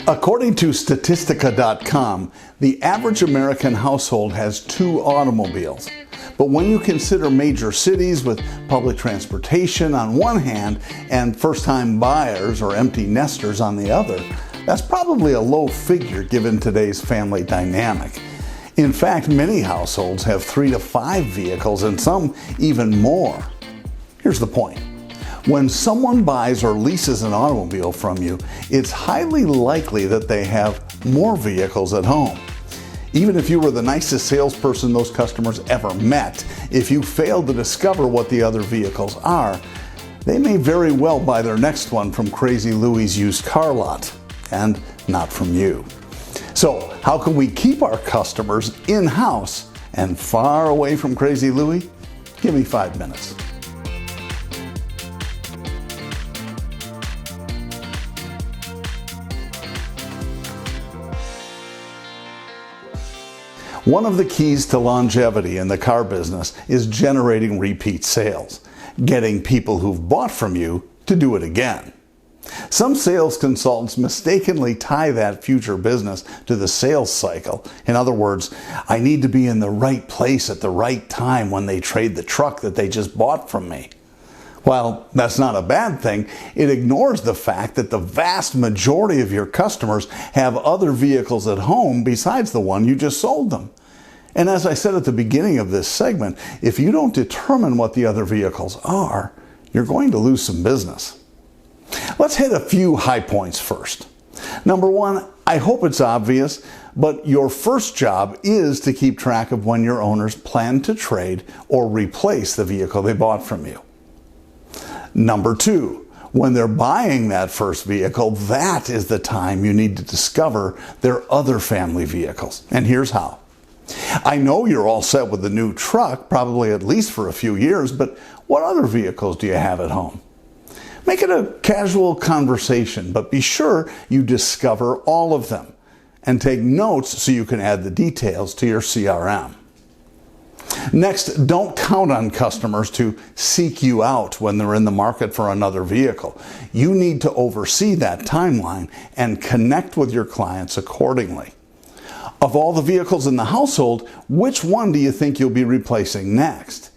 According to Statistica.com, the average American household has 2 automobiles. But when you consider major cities with public transportation on one hand and first-time buyers or empty nesters on the other, that's probably a low figure given today's family dynamic. In fact, many households have 3 to 5 vehicles and some even more. Here's the point. When someone buys or leases an automobile from you, it's highly likely that they have more vehicles at home. Even if you were the nicest salesperson those customers ever met, if you failed to discover what the other vehicles are, they may very well buy their next one from Crazy Louie's used car lot, and not from you. So, how can we keep our customers in-house and far away from Crazy Louie? Give me 5 minutes. One of the keys to longevity in the car business is generating repeat sales, getting people who've bought from you to do it again. Some sales consultants mistakenly tie that future business to the sales cycle. In other words, I need to be in the right place at the right time when they trade the truck that they just bought from me. While that's not a bad thing, it ignores the fact that the vast majority of your customers have other vehicles at home besides the one you just sold them. And as I said at the beginning of this segment, if you don't determine what the other vehicles are, you're going to lose some business. Let's hit a few high points first. Number 1, I hope it's obvious, but your first job is to keep track of when your owners plan to trade or replace the vehicle they bought from you. Number 2, when they're buying that first vehicle, that is the time you need to discover their other family vehicles. And here's how. I know you're all set with the new truck, probably at least for a few years, but what other vehicles do you have at home? Make it a casual conversation, but be sure you discover all of them and take notes so you can add the details to your CRM. Next, don't count on customers to seek you out when they're in the market for another vehicle. You need to oversee that timeline and connect with your clients accordingly. Of all the vehicles in the household, which one do you think you'll be replacing next?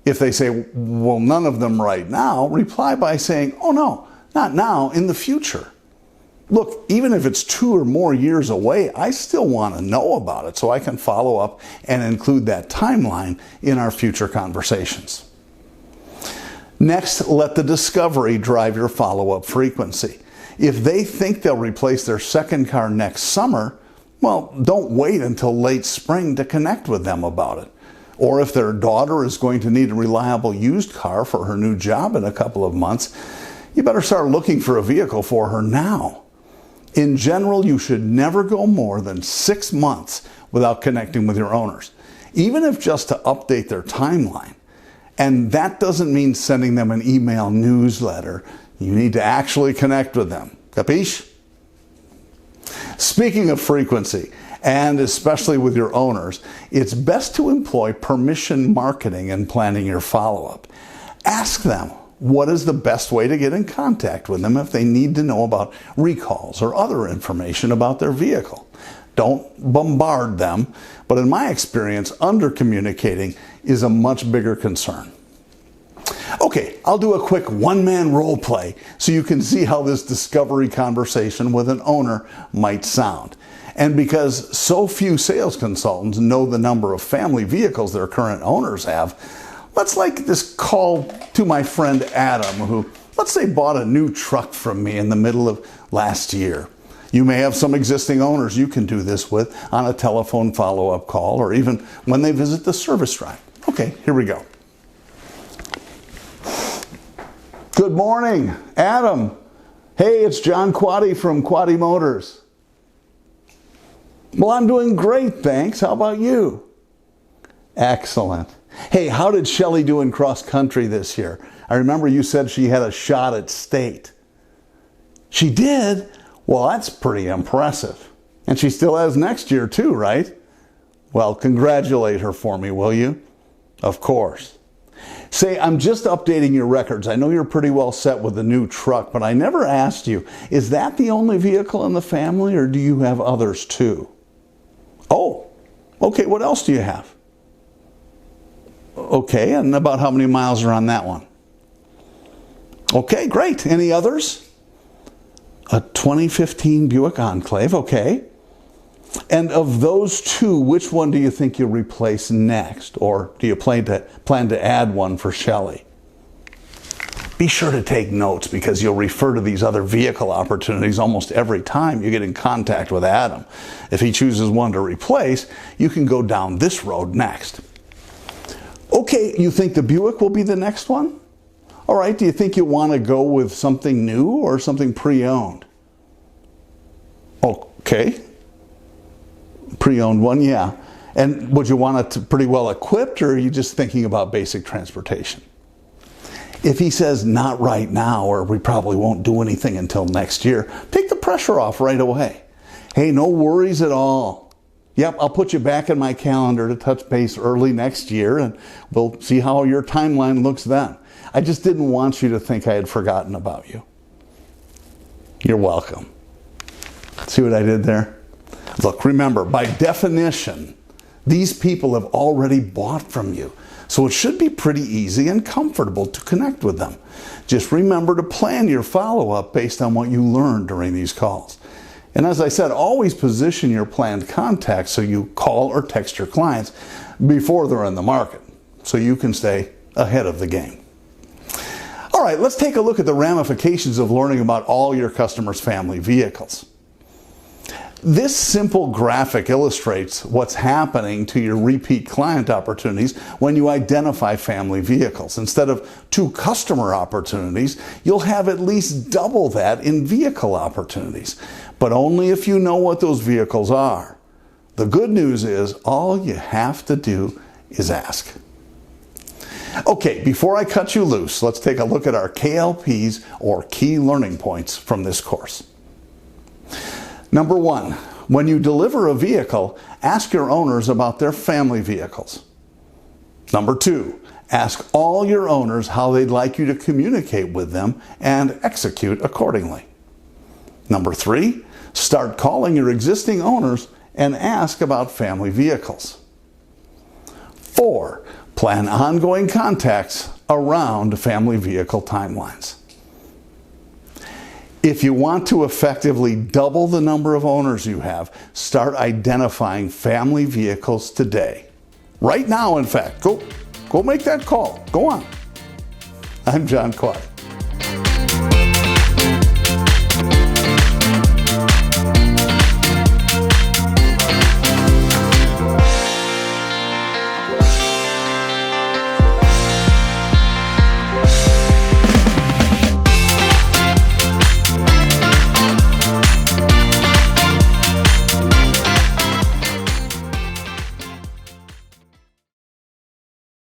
If they say, well, none of them right now, reply by saying, oh no, not now, in the future. Look, even if it's 2 or more years away, I still want to know about it so I can follow up and include that timeline in our future conversations. Next, let the discovery drive your follow-up frequency. If they think they'll replace their second car next summer, well, don't wait until late spring to connect with them about it. Or if their daughter is going to need a reliable used car for her new job in a couple of months, you better start looking for a vehicle for her now. In general, you should never go more than 6 months without connecting with your owners, even if just to update their timeline. And that doesn't mean sending them an email newsletter. You need to actually connect with them. Capiche? Speaking of frequency, and especially with your owners, it's best to employ permission marketing in planning your follow-up. Ask them what is the best way to get in contact with them if they need to know about recalls or other information about their vehicle. Don't bombard them, but in my experience, under-communicating is a much bigger concern. Okay, I'll do a quick one-man role play so you can see how this discovery conversation with an owner might sound. And because so few sales consultants know the number of family vehicles their current owners have, let's like this call to my friend Adam, who, let's say, bought a new truck from me in the middle of last year. You may have some existing owners you can do this with on a telephone follow-up call or even when they visit the service drive. Okay, here we go. Good morning, Adam. Hey, it's Jon Quade from Quade Motors. Well, I'm doing great, thanks. How about you? Excellent. Hey, how did Shelley do in cross country this year? I remember you said she had a shot at state. She did? Well, that's pretty impressive. And she still has next year too, right? Well, congratulate her for me, will you? Of course. Say, I'm just updating your records. I know you're pretty well set with the new truck, but I never asked you, is that the only vehicle in the family, or do you have others too? Oh, okay, what else do you have? Okay, and about how many miles are on that one? Okay, great. Any others? A 2015 Buick Enclave, okay. And of those two, which one do you think you'll replace next? Or do you plan to add one for Shelley? Be sure to take notes, because you'll refer to these other vehicle opportunities almost every time you get in contact with Adam. If he chooses one to replace, you can go down this road next. Okay, you think the Buick will be the next one? All right, do you think you want to go with something new or something pre-owned? Okay. Pre-owned one, yeah. And would you want it pretty well equipped, or are you just thinking about basic transportation? If he says not right now, or we probably won't do anything until next year, take the pressure off right away. Hey, no worries at all. Yep, I'll put you back in my calendar to touch base early next year, and we'll see how your timeline looks then. I just didn't want you to think I had forgotten about you. You're welcome. See what I did there? Look, remember, by definition, these people have already bought from you. So it should be pretty easy and comfortable to connect with them. Just remember to plan your follow-up based on what you learned during these calls. And as I said, always position your planned contacts so you call or text your clients before they're in the market, so you can stay ahead of the game. All right, let's take a look at the ramifications of learning about all your customers' family vehicles. This simple graphic illustrates what's happening to your repeat client opportunities when you identify family vehicles. Instead of 2 customer opportunities, you'll have at least double that in vehicle opportunities, but only if you know what those vehicles are. The good news is all you have to do is ask. Okay, before I cut you loose, let's take a look at our KLPs, or key learning points, from this course. Number 1, when you deliver a vehicle, ask your owners about their family vehicles. Number 2, ask all your owners how they'd like you to communicate with them and execute accordingly. Number 3, start calling your existing owners and ask about family vehicles. 4, plan ongoing contacts around family vehicle timelines. If you want to effectively double the number of owners you have, start identifying family vehicles today. Right now, in fact. Go make that call. Go on. I'm Jon Quade.